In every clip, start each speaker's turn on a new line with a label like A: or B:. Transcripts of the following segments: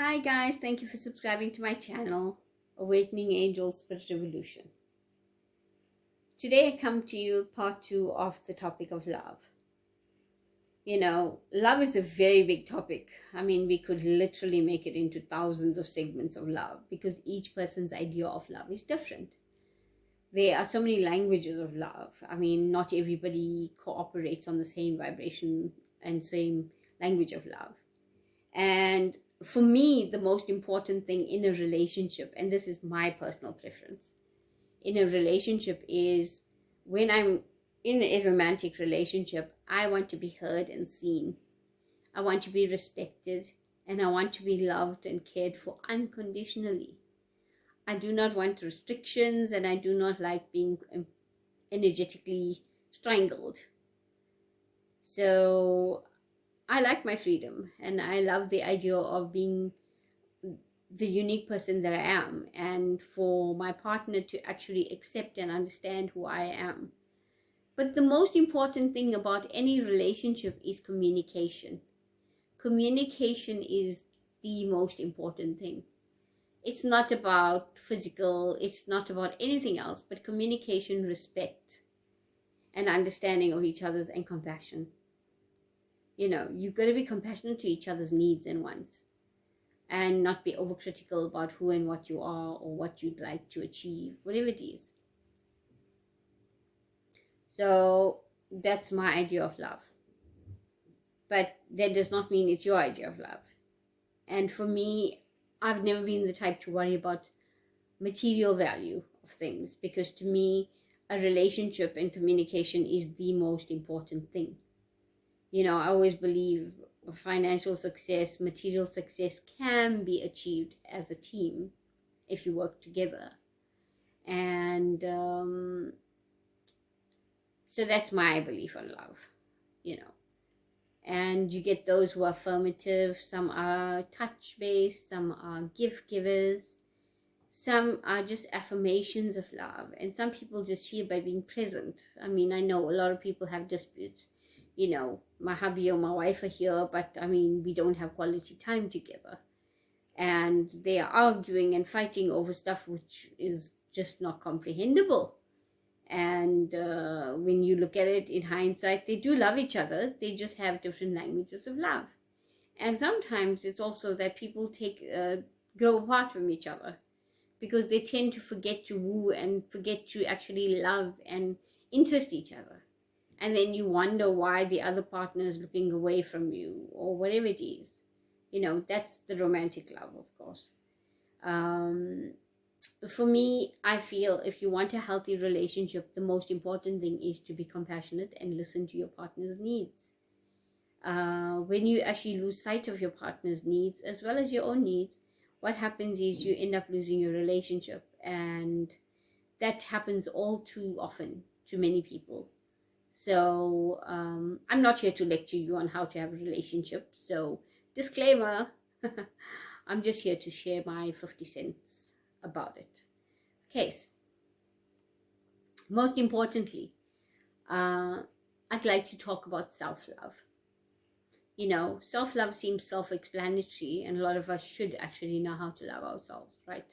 A: Hi guys, thank you for subscribing to my channel, Awakening Angels Spirit Revolution. Today I come to you part 2 of the topic of love. Love is a very big topic. We could literally make it into thousands of segments of love because each person's idea of love is different. There are so many languages of love. Not everybody cooperates on the same vibration and same language of love. And for me, the most important thing in a relationship, and this is my personal preference, in a relationship is when I'm in a romantic relationship, I want to be heard and seen. I want to be respected, and I want to be loved and cared for unconditionally. I do not want restrictions, and I do not like being energetically strangled. So I like my freedom, and I love the idea of being the unique person that I am, and for my partner to actually accept and understand who I am. But the most important thing about any relationship is communication. Communication is the most important thing. It's not about physical, it's not about anything else, but communication, respect, and understanding of each other's and compassion. You've got to be compassionate to each other's needs and wants, and not be overcritical about who and what you are or what you'd like to achieve, whatever it is. So that's my idea of love. But that does not mean it's your idea of love. And for me, I've never been the type to worry about material value of things, because to me, a relationship and communication is the most important thing. I always believe financial success, material success can be achieved as a team if you work together. And so that's my belief on love, And you get those who are affirmative, some are touch-based, some are gift-givers, some are just affirmations of love, and some people just feel by being present. I know a lot of people have disputes. My hubby or my wife are here, but we don't have quality time together. And they are arguing and fighting over stuff which is just not comprehensible. And when you look at it in hindsight, they do love each other. They just have different languages of love. And sometimes it's also that people grow apart from each other because they tend to forget to woo and forget to actually love and interest each other. And then you wonder why the other partner is looking away from you or whatever it is. That's the romantic love, of course. For me, I feel if you want a healthy relationship, the most important thing is to be compassionate and listen to your partner's needs. When you actually lose sight of your partner's needs as well as your own needs, what happens is you end up losing your relationship. And that happens all too often to many people. So I'm not here to lecture you on how to have a relationship. So disclaimer, I'm just here to share my 50 cents about it. Okay, most importantly, I'd like to talk about self-love. Self-love seems self-explanatory, and a lot of us should actually know how to love ourselves, right?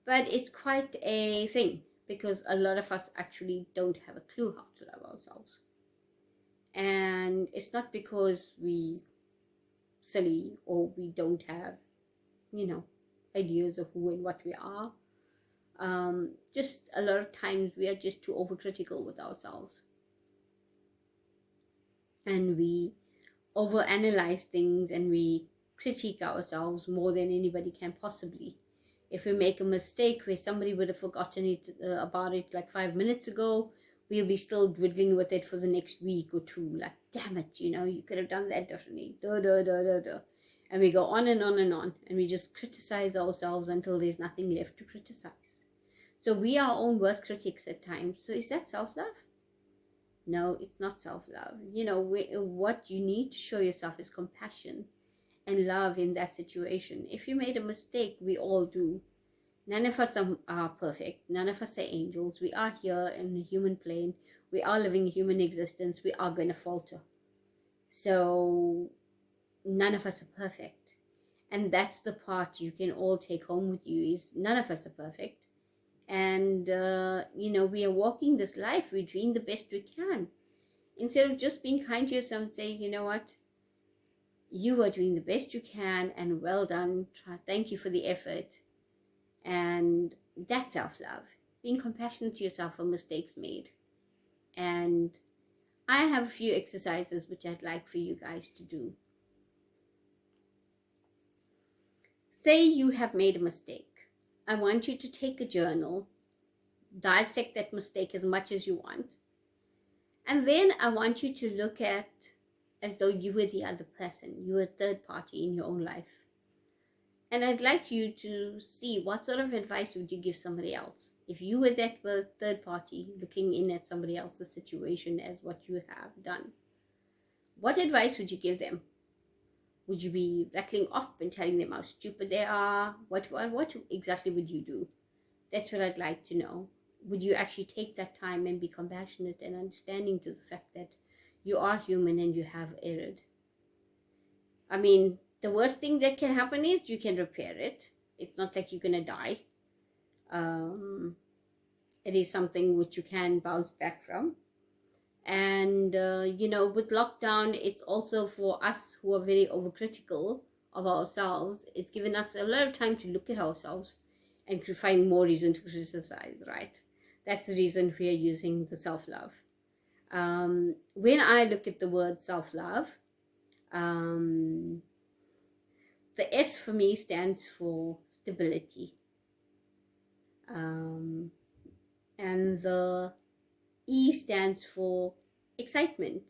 A: But it's quite a thing, because a lot of us actually don't have a clue how to love ourselves. And it's not because we silly or we don't have, ideas of who and what we are. Just a lot of times we are just too overcritical with ourselves. And we overanalyze things and we critique ourselves more than anybody can possibly. If we make a mistake where somebody would have forgotten about it like 5 minutes ago, we'll be still dwindling with it for the next week or two. Like, damn it, you could have done that differently. And we go on and on and on. And we just criticize ourselves until there's nothing left to criticize. So we are our own worst critics at times. So is that self-love? No, it's not self-love. What you need to show yourself is compassion and love in that situation. If you made a mistake, we all do. None of us are perfect. None of us are angels. We are here in the human plane. We are living a human existence. We are going to falter. So none of us are perfect. And that's the part you can all take home with you, is none of us are perfect. And we are walking this life, we're doing the best we can. Instead of just being kind to yourself and saying, you know what, you are doing the best you can, and well done, thank you for the effort. And that's self-love, being compassionate to yourself for mistakes made. And I have a few exercises which I'd like for you guys to do. Say you have made a mistake. I want you to take a journal, dissect that mistake as much as you want, and then I want you to look at as though you were the other person, you were a third party in your own life. And I'd like you to see what sort of advice would you give somebody else. If you were that third party looking in at somebody else's situation as what you have done, what advice would you give them? Would you be rattling off and telling them how stupid they are? What exactly would you do? That's what I'd like to know. Would you actually take that time and be compassionate and understanding to the fact that you are human and you have erred? I mean, the worst thing that can happen is you can repair it. It's not like you're going to die. It is something which you can bounce back from. And, with lockdown, it's also for us who are very overcritical of ourselves. It's given us a lot of time to look at ourselves and to find more reason to criticize, right? That's the reason we are using the self-love. When I look at the word self-love, the S for me stands for stability. And the E stands for excitement.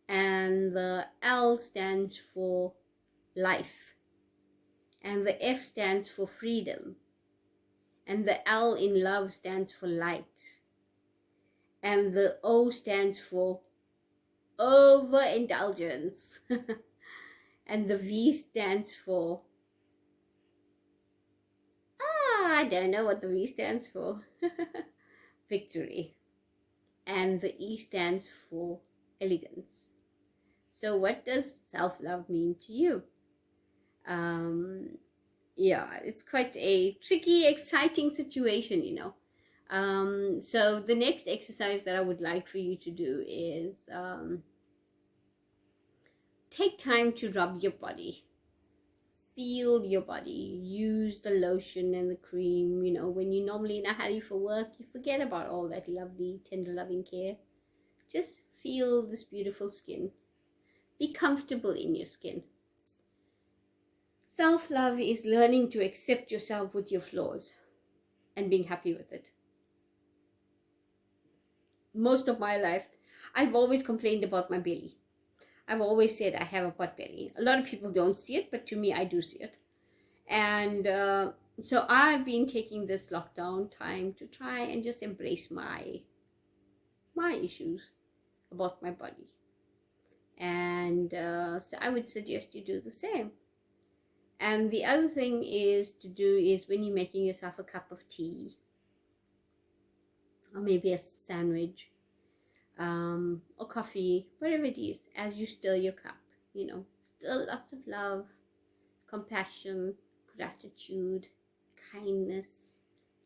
A: And the L stands for life. And the F stands for freedom. And the L in love stands for light. And the O stands for overindulgence. And the V stands for, I don't know what the V stands for. Victory. And the E stands for elegance. So what does self-love mean to you? It's quite a tricky, exciting situation, So the next exercise that I would like for you to do is take time to rub your body. Feel your body. Use the lotion and the cream. When you're normally in a hurry for work, you forget about all that lovely, tender, loving care. Just feel this beautiful skin. Be comfortable in your skin. Self-love is learning to accept yourself with your flaws and being happy with it. Most of my life, I've always complained about my belly. I've always said I have a pot belly. A lot of people don't see it, but to me, I do see it. And so I've been taking this lockdown time to try and just embrace my issues about my body. And so I would suggest you do the same. And the other thing is when you're making yourself a cup of tea, or maybe a sandwich, or coffee, whatever it is, as you stir your cup, still lots of love, compassion, gratitude, kindness,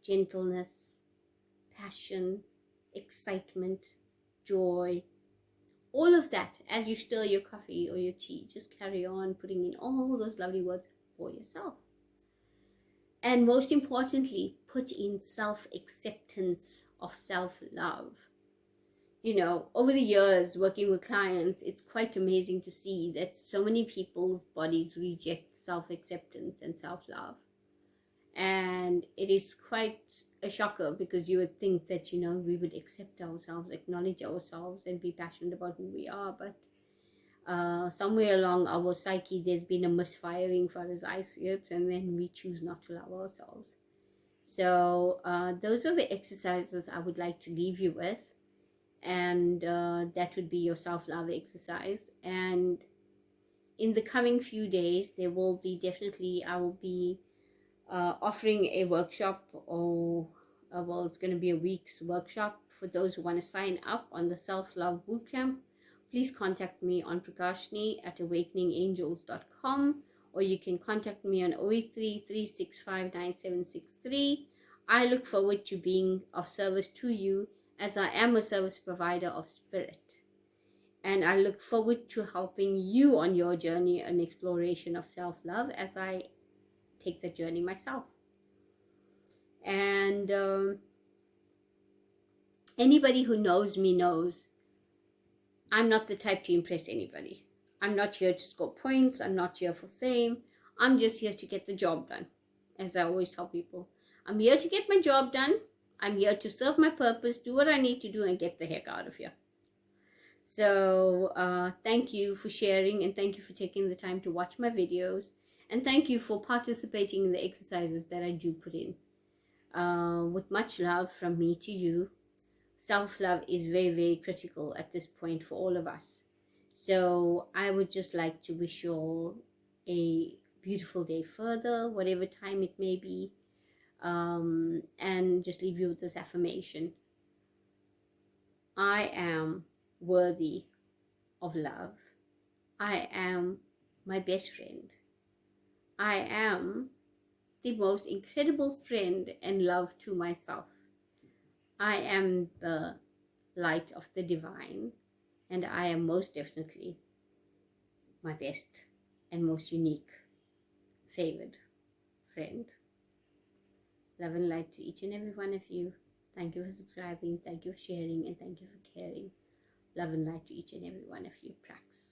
A: gentleness, passion, excitement, joy, all of that as you stir your coffee or your tea. Just carry on putting in all those lovely words for yourself. And most importantly, put in self-acceptance of self-love. Over the years working with clients, it's quite amazing to see that so many people's bodies reject self-acceptance and self-love. And it is quite a shocker, because you would think that, we would accept ourselves, acknowledge ourselves, and be passionate about who we are. But somewhere along our psyche, there's been a misfiring, far as I see it, and then we choose not to love ourselves. So those are the exercises I would like to leave you with. And that would be your self-love exercise. And in the coming few days, I will be offering a workshop, or it's going to be a week's workshop for those who want to sign up on the self-love bootcamp. Please contact me on prakashni@awakeningangels.com, or you can contact me on 083 365 9763. I look forward to being of service to you, as I am a service provider of spirit. And I look forward to helping you on your journey and exploration of self-love as I take the journey myself. And anybody who knows me knows I'm not the type to impress anybody. I'm not here to score points. I'm not here for fame. I'm just here to get the job done. As I always tell people, I'm here to get my job done. I'm here to serve my purpose, do what I need to do, and get the heck out of here. So thank you for sharing, and thank you for taking the time to watch my videos, and thank you for participating in the exercises that I do put in. With much love from me to you. Self-love is very, very critical at this point for all of us. So I would just like to wish you all a beautiful day further, whatever time it may be, and just leave you with this affirmation. I am worthy of love. I am my best friend. I am the most incredible friend and love to myself. I am the light of the divine, and I am most definitely my best and most unique, favored friend. Love and light to each and every one of you. Thank you for subscribing, thank you for sharing, and thank you for caring. Love and light to each and every one of you. Praks.